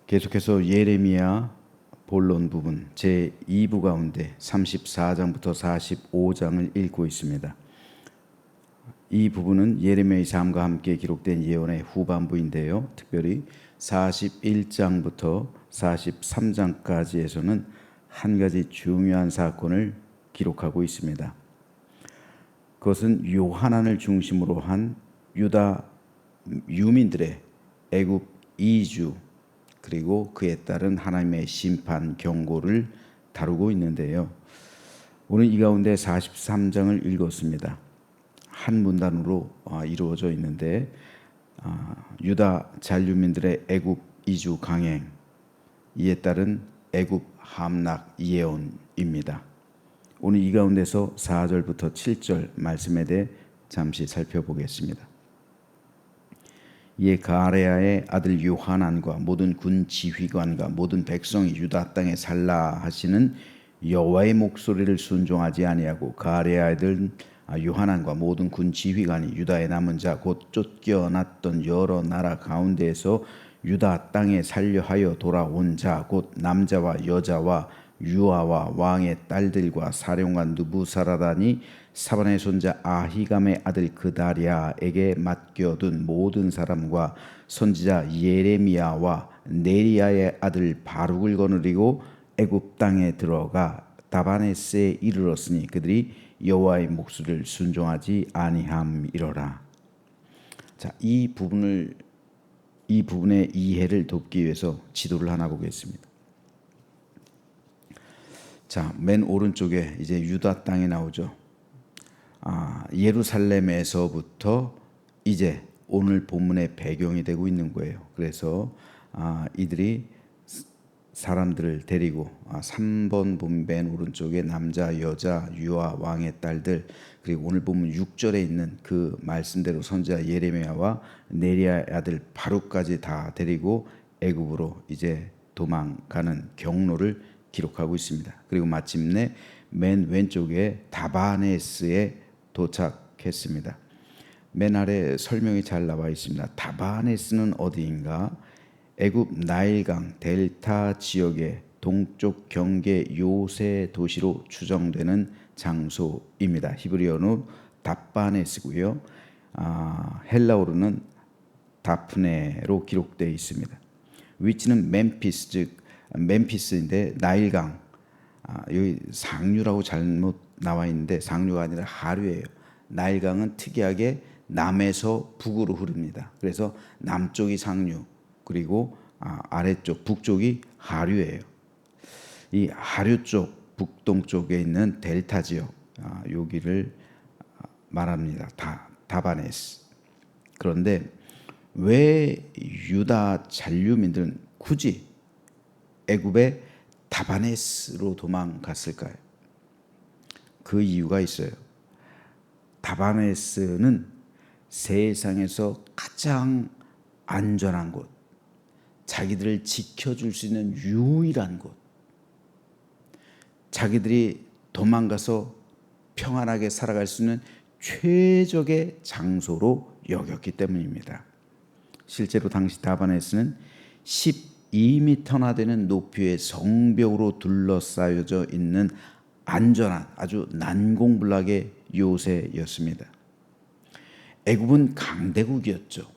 계속해서 예레미야 본론 부분 제2부 가운데 34장부터 45장을 읽고 있습니다. 이 부분은 예레미야의 삶과 함께 기록된 예언의 후반부인데요. 특별히 41장부터 43장까지에서는 한 가지 중요한 사건을 기록하고 있습니다. 그것은 요하난을 중심으로 한 유다 유민들의 애굽 이주 그리고 그에 따른 하나님의 심판 경고를 다루고 있는데요. 오늘 이 가운데 43장을 읽었습니다. 한 문단으로 이루어져 있는데 유다 잔류민들의 애굽 이주 강행, 이에 따른 애굽 함락 예언입니다. 오늘 이 가운데서 4절부터 7절 말씀에 대해 잠시 살펴보겠습니다. 이에 가레야의 아들 요하난과 모든 군 지휘관과 모든 백성이 유다 땅에 살라 하시는 여호와의 목소리를 순종하지 아니하고 가레야의 아들 요하난과 모든 군 지휘관이 유다의 남은 자 곧 쫓겨났던 여러 나라 가운데에서 유다 땅에 살려하여 돌아온 자 곧 남자와 여자와 유아와 왕의 딸들과 사령관 느부사라단이 사반의 손자 아히감의 아들 그다랴에게 맡겨둔 모든 사람과 선지자 예레미야와 네리야의 아들 바룩을 거느리고 애굽 땅에 들어가 다바네스에 이르렀으니 그들이 여호와의 목소리를 순종하지 아니함이로라. 자, 이 부분의 이해를 돕기 위해서 지도를 하나 보겠습니다. 자, 맨 오른쪽에 이제 유다 땅이 나오죠. 예루살렘에서부터 이제 오늘 본문의 배경이 되고 있는 거예요. 그래서 이들이 사람들을 데리고 3번 본 맨 오른쪽에 남자, 여자, 유아, 왕의 딸들, 그리고 오늘 본문 6절에 있는 그 말씀대로 선지자 예레미야와 네리야의 아들 바룩까지 다 데리고 애굽으로 이제 도망가는 경로를 기록하고 있습니다. 그리고 마침내 맨 왼쪽에 다바네스에 도착했습니다. 맨 아래 설명이 잘 나와 있습니다. 다바네스는 어디인가? 애굽 나일강 델타 지역의 동쪽 경계 요새 도시로 추정되는 장소입니다. 히브리어로 답바네스고요. 헬라어로는 다프네로 기록되어 있습니다. 위치는 멤피스, 즉 멤피스인데 나일강, 여기 상류라고 잘못 나와 있는데 상류가 아니라 하류예요. 나일강은 특이하게 남에서 북으로 흐릅니다. 그래서 남쪽이 상류, 그리고 아래쪽 북쪽이 하류예요. 이 하류 쪽 북동쪽에 있는 델타 지역, 여기를 말합니다. 다바네스. 그런데 왜 유다 잔류민들은 굳이 애굽의 다바네스로 도망갔을까요? 그 이유가 있어요. 다바네스는 세상에서 가장 안전한 곳, 자기들을 지켜줄 수 있는 유일한 곳, 자기들이 도망가서 평안하게 살아갈 수 있는 최적의 장소로 여겼기 때문입니다. 실제로 당시 다바네스는 12m나 되는 높이의 성벽으로 둘러싸여져 있는 안전한 아주 난공불락의 요새였습니다. 애굽은 강대국이었죠.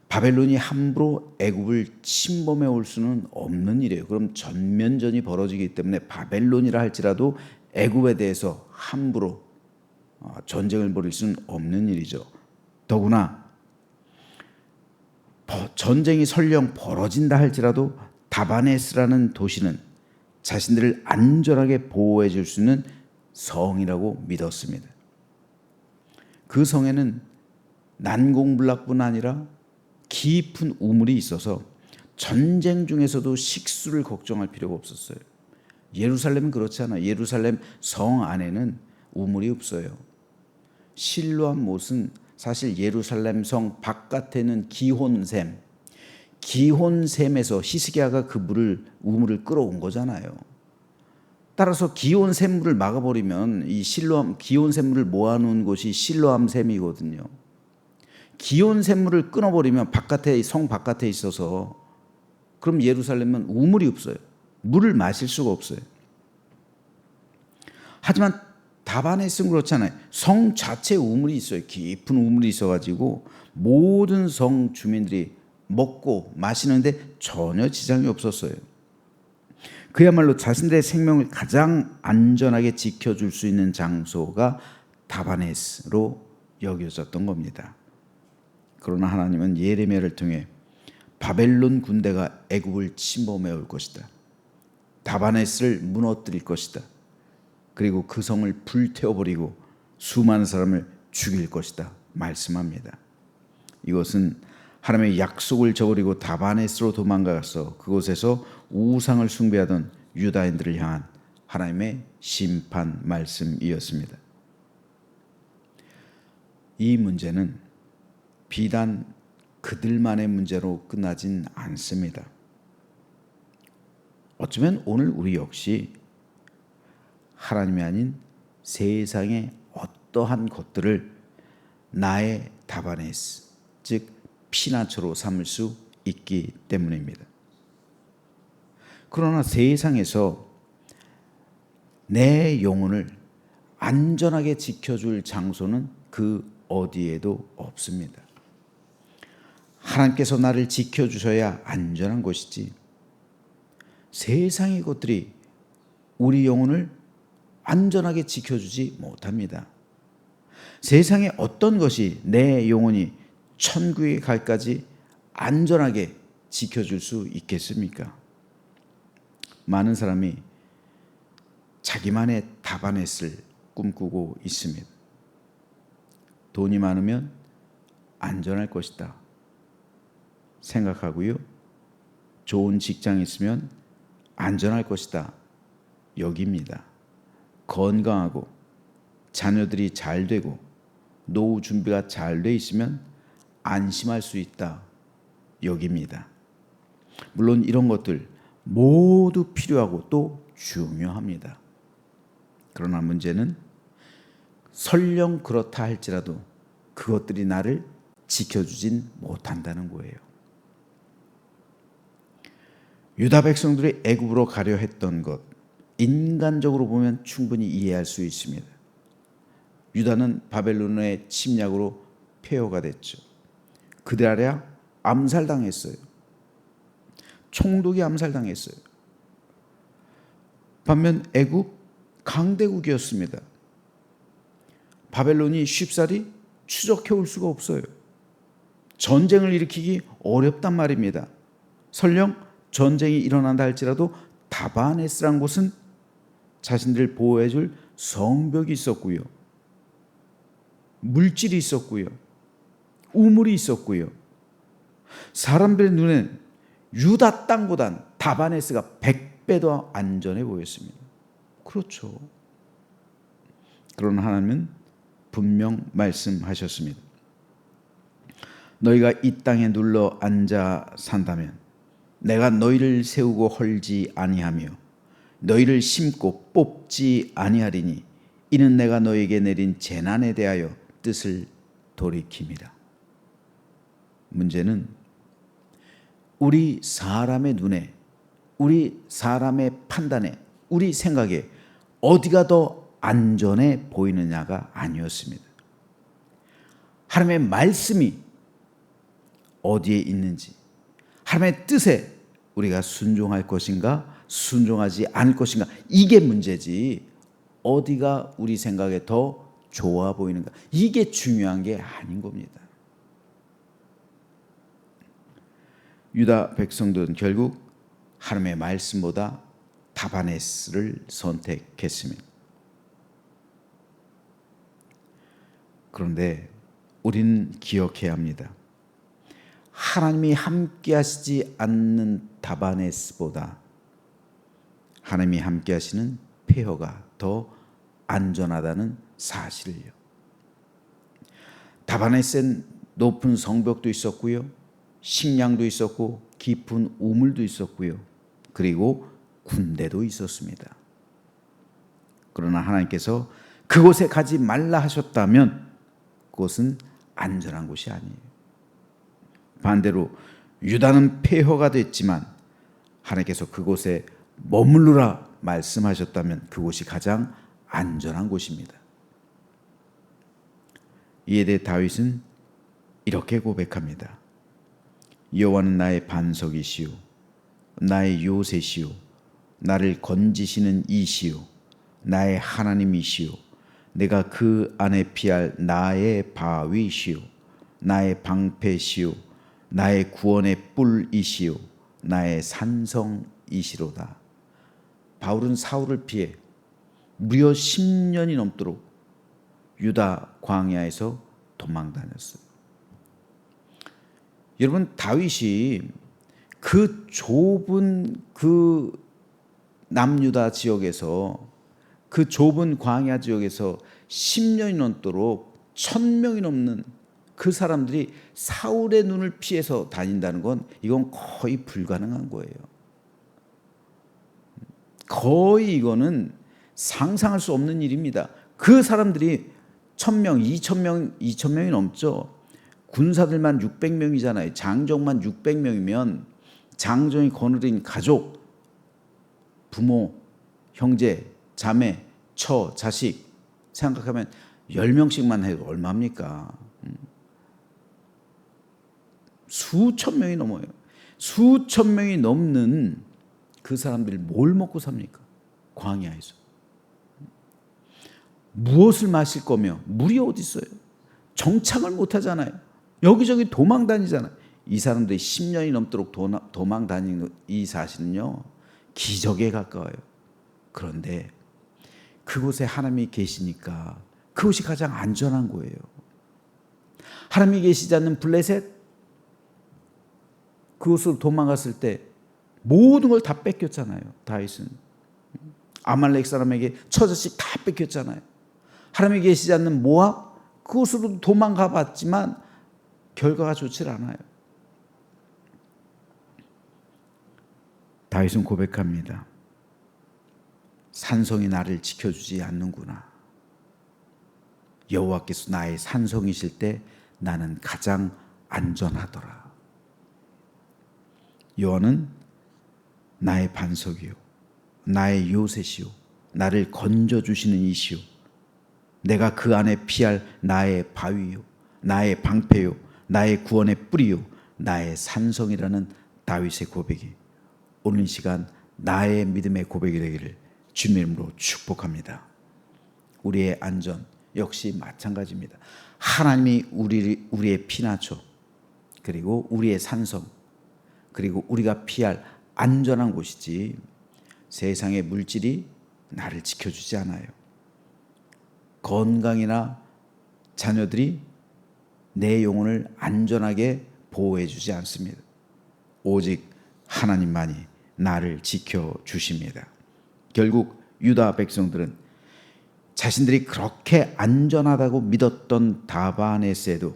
바벨론이 함부로 애굽을 침범해 올 수는 없는 일이에요. 그럼 전면전이 벌어지기 때문에 바벨론이라 할지라도 애굽에 대해서 함부로 전쟁을 벌일 수는 없는 일이죠. 더구나 전쟁이 설령 벌어진다 할지라도 다바네스라는 도시는 자신들을 안전하게 보호해 줄 수 있는 성이라고 믿었습니다. 그 성에는 난공불락뿐 아니라 깊은 우물이 있어서 전쟁 중에서도 식수를 걱정할 필요가 없었어요. 예루살렘은 그렇지 않아요. 예루살렘 성 안에는 우물이 없어요. 실로암 못은 사실 예루살렘 성 바깥에는 기혼샘에서 히스기야가 그 우물을 끌어온 거잖아요. 따라서 기온 샘물을 막아버리면 이 실로암 기온 샘물을 모아놓은 곳이 실로암 샘이거든요. 기온 샘물을 끊어버리면 성 바깥에 있어서 그럼 예루살렘은 우물이 없어요. 물을 마실 수가 없어요. 하지만 다바네스는 그렇잖아요. 성 자체에 우물이 있어요. 깊은 우물이 있어가지고 모든 성 주민들이 먹고 마시는데 전혀 지장이 없었어요. 그야말로 자신들의 생명을 가장 안전하게 지켜줄 수 있는 장소가 다바네스로 여겨졌던 겁니다. 그러나 하나님은 예레미야를 통해 바벨론 군대가 애굽을 침범해 올 것이다. 다바네스를 무너뜨릴 것이다. 그리고 그 성을 불태워버리고 수많은 사람을 죽일 것이다 말씀합니다. 이것은 하나님의 약속을 저버리고 다바네스로 도망가서 그곳에서 우상을 숭배하던 유다인들을 향한 하나님의 심판 말씀이었습니다. 이 문제는 비단 그들만의 문제로 끝나진 않습니다. 어쩌면 오늘 우리 역시 하나님이 아닌 세상의 어떠한 것들을 나의 다바네스, 즉 피난처로 삼을 수 있기 때문입니다. 그러나 세상에서 내 영혼을 안전하게 지켜줄 장소는 그 어디에도 없습니다. 하나님께서 나를 지켜주셔야 안전한 곳이지, 세상의 것들이 우리 영혼을 안전하게 지켜주지 못합니다. 세상의 어떤 것이 내 영혼이 천국에 갈까지 안전하게 지켜줄 수 있겠습니까? 많은 사람이 자기만의 다바네스를 꿈꾸고 있습니다. 돈이 많으면 안전할 것이다 생각하고요. 좋은 직장이 있으면 안전할 것이다 여깁니다. 건강하고 자녀들이 잘 되고 노후 준비가 잘 돼 있으면 안심할 수 있다 여깁니다. 물론 이런 것들 모두 필요하고 또 중요합니다. 그러나 문제는 설령 그렇다 할지라도 그것들이 나를 지켜주진 못한다는 거예요. 유다 백성들이 애굽으로 가려 했던 것, 인간적으로 보면 충분히 이해할 수 있습니다. 유다는 바벨론의 침략으로 폐허가 됐죠. 그들 아래 암살당했어요. 총독이 암살당했어요. 반면 애굽 강대국이었습니다. 바벨론이 쉽사리 추적해 올 수가 없어요. 전쟁을 일으키기 어렵단 말입니다. 설령 전쟁이 일어난다 할지라도 다바네스란 곳은 자신들을 보호해 줄 성벽이 있었고요. 물질이 있었고요. 우물이 있었고요. 사람들의 눈엔 유다 땅보단 다바네스가 100배 더 안전해 보였습니다. 그렇죠. 그러나 하나님은 분명 말씀하셨습니다. 너희가 이 땅에 눌러 앉아 산다면 내가 너희를 세우고 헐지 아니하며 너희를 심고 뽑지 아니하리니 이는 내가 너희에게 내린 재난에 대하여 뜻을 돌이킴이라. 문제는 우리 사람의 눈에, 우리 사람의 판단에, 우리 생각에 어디가 더 안전해 보이느냐가 아니었습니다. 하나님의 말씀이 어디에 있는지, 하나님의 뜻에 우리가 순종할 것인가 순종하지 않을 것인가, 이게 문제지 어디가 우리 생각에 더 좋아 보이는가, 이게 중요한 게 아닌 겁니다. 유다 백성들은 결국 하나님의 말씀보다 다바네스를 선택했습니다. 그런데 우리는 기억해야 합니다. 하나님이 함께 하시지 않는 다바네스보다 하나님이 함께 하시는 폐허가 더 안전하다는 사실을요. 다바네스엔 높은 성벽도 있었고요, 식량도 있었고 깊은 우물도 있었고요, 그리고 군대도 있었습니다. 그러나 하나님께서 그곳에 가지 말라 하셨다면 그곳은 안전한 곳이 아니에요. 반대로 유다는 폐허가 됐지만 하나님께서 그곳에 머물르라 말씀하셨다면 그곳이 가장 안전한 곳입니다. 이에 대해 다윗은 이렇게 고백합니다. 여호와는 나의 반석이시요 나의 요새시요 나를 건지시는 이시요 나의 하나님이시요 내가 그 안에 피할 나의 바위시요 나의 방패시요 나의 구원의 뿔이시요 나의 산성이시로다. 바울은 사울을 피해 무려 10년이 넘도록 유다 광야에서 도망 다녔어요. 여러분, 다윗이 그 좁은 그 남유다 지역에서, 그 좁은 광야 지역에서 10년이 넘도록 1000명이 넘는 그 사람들이 사울의 눈을 피해서 다닌다는 건 이건 거의 불가능한 거예요. 거의 이거는 상상할 수 없는 일입니다. 그 사람들이 1000명, 2000명이 넘죠. 군사들만 600명이잖아요. 장정만 600명이면 장정이 거느린 가족, 부모, 형제, 자매, 처, 자식 생각하면 10명씩만 해도 얼마입니까? 수천 명이 넘어요. 수천 명이 넘는 그 사람들이 뭘 먹고 삽니까? 광야에서. 무엇을 마실 거며 물이 어디 있어요? 정착을 못 하잖아요. 여기저기 도망 다니잖아요. 이 사람들이 10년이 넘도록 도망 다니는 이 사실은요, 기적에 가까워요. 그런데 그곳에 하나님이 계시니까 그곳이 가장 안전한 거예요. 하나님이 계시지 않는 블레셋, 그곳으로 도망갔을 때 모든 걸 다 뺏겼잖아요. 다윗은 아말렉 사람에게 처자식 다 뺏겼잖아요. 하나님이 계시지 않는 모압, 그곳으로 도망가 봤지만 결과가 좋지 않아요. 다윗은 고백합니다. 산성이 나를 지켜주지 않는구나. 여호와께서 나의 산성이실 때 나는 가장 안전하더라. 여호와는 나의 반석이요 나의 요새시요 나를 건져주시는 이시요 내가 그 안에 피할 나의 바위요 나의 방패요 나의 구원의 뿌리요 나의 산성이라는 다윗의 고백이 오늘 이 시간 나의 믿음의 고백이 되기를 주님의 이름으로 축복합니다. 우리의 안전 역시 마찬가지입니다. 하나님이 우리의 피난처, 그리고 우리의 산성, 그리고 우리가 피할 안전한 곳이지 세상의 물질이 나를 지켜주지 않아요. 건강이나 자녀들이 내 영혼을 안전하게 보호해 주지 않습니다. 오직 하나님만이 나를 지켜주십니다. 결국 유다 백성들은 자신들이 그렇게 안전하다고 믿었던 다바네스에도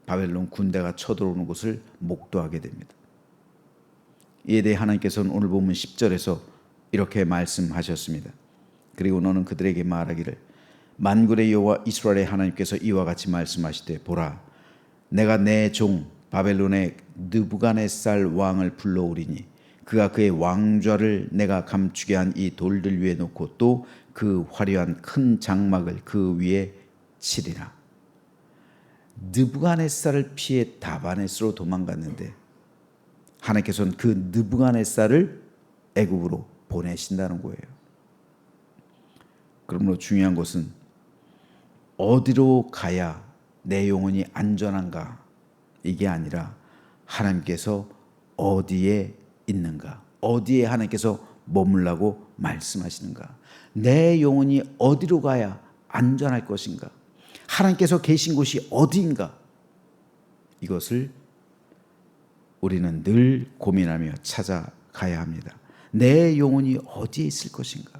바벨론 군대가 쳐들어오는 것을 목도하게 됩니다. 이에 대해 하나님께서는 오늘 본문 10절에서 이렇게 말씀하셨습니다. 그리고 너는 그들에게 말하기를 만군의 여호와 이스라엘의 하나님께서 이와 같이 말씀하시되 보라 내가 내 종 바벨론의 느부갓네살 왕을 불러오리니 그가 그의 왕좌를 내가 감추게 한 이 돌들 위에 놓고 또 그 화려한 큰 장막을 그 위에 치리라. 느부갓네살을 피해 다바네스로 도망갔는데 하나님께서는 그 느부갓네살을 애굽으로 보내신다는 거예요. 그러므로 중요한 것은 어디로 가야 내 영혼이 안전한가 이게 아니라 하나님께서 어디에 있는가, 어디에 하나님께서 머물라고 말씀하시는가, 내 영혼이 어디로 가야 안전할 것인가, 하나님께서 계신 곳이 어디인가, 이것을 우리는 늘 고민하며 찾아가야 합니다. 내 영혼이 어디에 있을 것인가,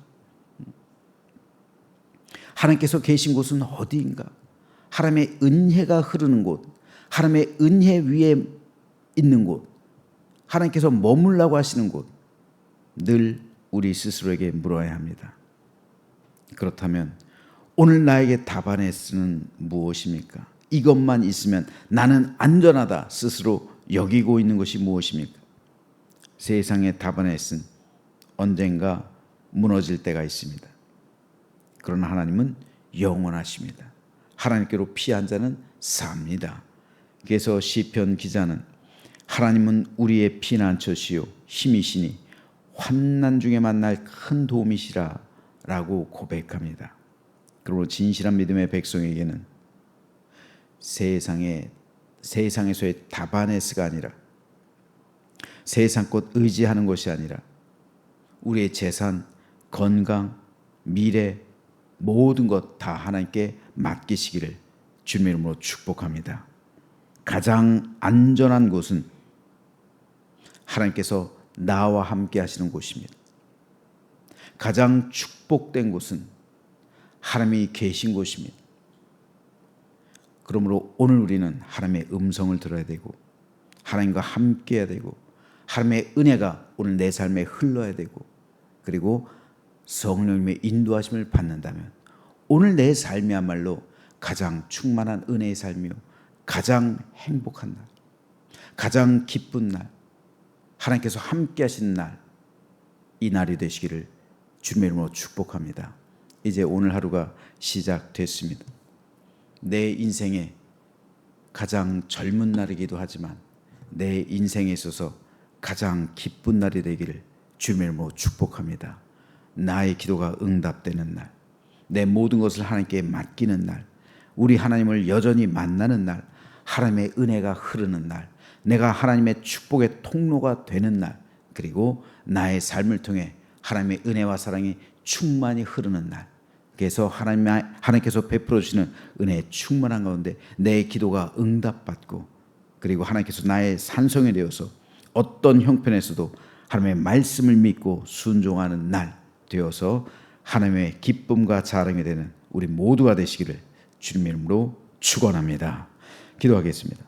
하나님께서 계신 곳은 어디인가, 하나님의 은혜가 흐르는 곳, 하나님의 은혜 위에 있는 곳, 하나님께서 머물라고 하시는 곳, 늘 우리 스스로에게 물어야 합니다. 그렇다면 오늘 나에게 다바네스는 무엇입니까? 이것만 있으면 나는 안전하다 스스로 여기고 있는 것이 무엇입니까? 세상의 답안에서는 언젠가 무너질 때가 있습니다. 그러나 하나님은 영원하십니다. 하나님께로 피한 자는 삽니다. 그래서 시편 기자는 하나님은 우리의 피난처시요 힘이시니 환난 중에 만날 큰 도움이시라 라고 고백합니다. 그리고 진실한 믿음의 백성에게는 세상에서의 다바네스가 아니라 세상 것 의지하는 것이 아니라 우리의 재산, 건강, 미래 모든 것 다 하나님께 맡기시기를 주님의 이름으로 축복합니다. 가장 안전한 곳은 하나님께서 나와 함께 하시는 곳입니다. 가장 축복된 곳은 하나님이 계신 곳입니다. 그러므로 오늘 우리는 하나님의 음성을 들어야 되고 하나님과 함께 해야 되고 하나님의 은혜가 오늘 내 삶에 흘러야 되고 그리고 성령님의 인도하심을 받는다면 오늘 내 삶이야말로 가장 충만한 은혜의 삶이요 가장 행복한 날, 가장 기쁜 날, 하나님께서 함께 하시는 날, 이 날이 되시기를 주님의 이름으로 축복합니다. 이제 오늘 하루가 시작됐습니다. 내 인생의 가장 젊은 날이기도 하지만 내 인생에 있어서 가장 기쁜 날이 되기를 주님의 이름으로 축복합니다. 나의 기도가 응답되는 날, 내 모든 것을 하나님께 맡기는 날, 우리 하나님을 여전히 만나는 날, 하나님의 은혜가 흐르는 날, 내가 하나님의 축복의 통로가 되는 날, 그리고 나의 삶을 통해 하나님의 은혜와 사랑이 충만히 흐르는 날, 그래서 하나님께서 베풀어 주시는 은혜의 충만한 가운데 내 기도가 응답받고 그리고 하나님께서 나의 산성이 되어서 어떤 형편에서도 하나님의 말씀을 믿고 순종하는 날 되어서 하나님의 기쁨과 자랑이 되는 우리 모두가 되시기를 주님의 이름으로 축원합니다. 기도하겠습니다.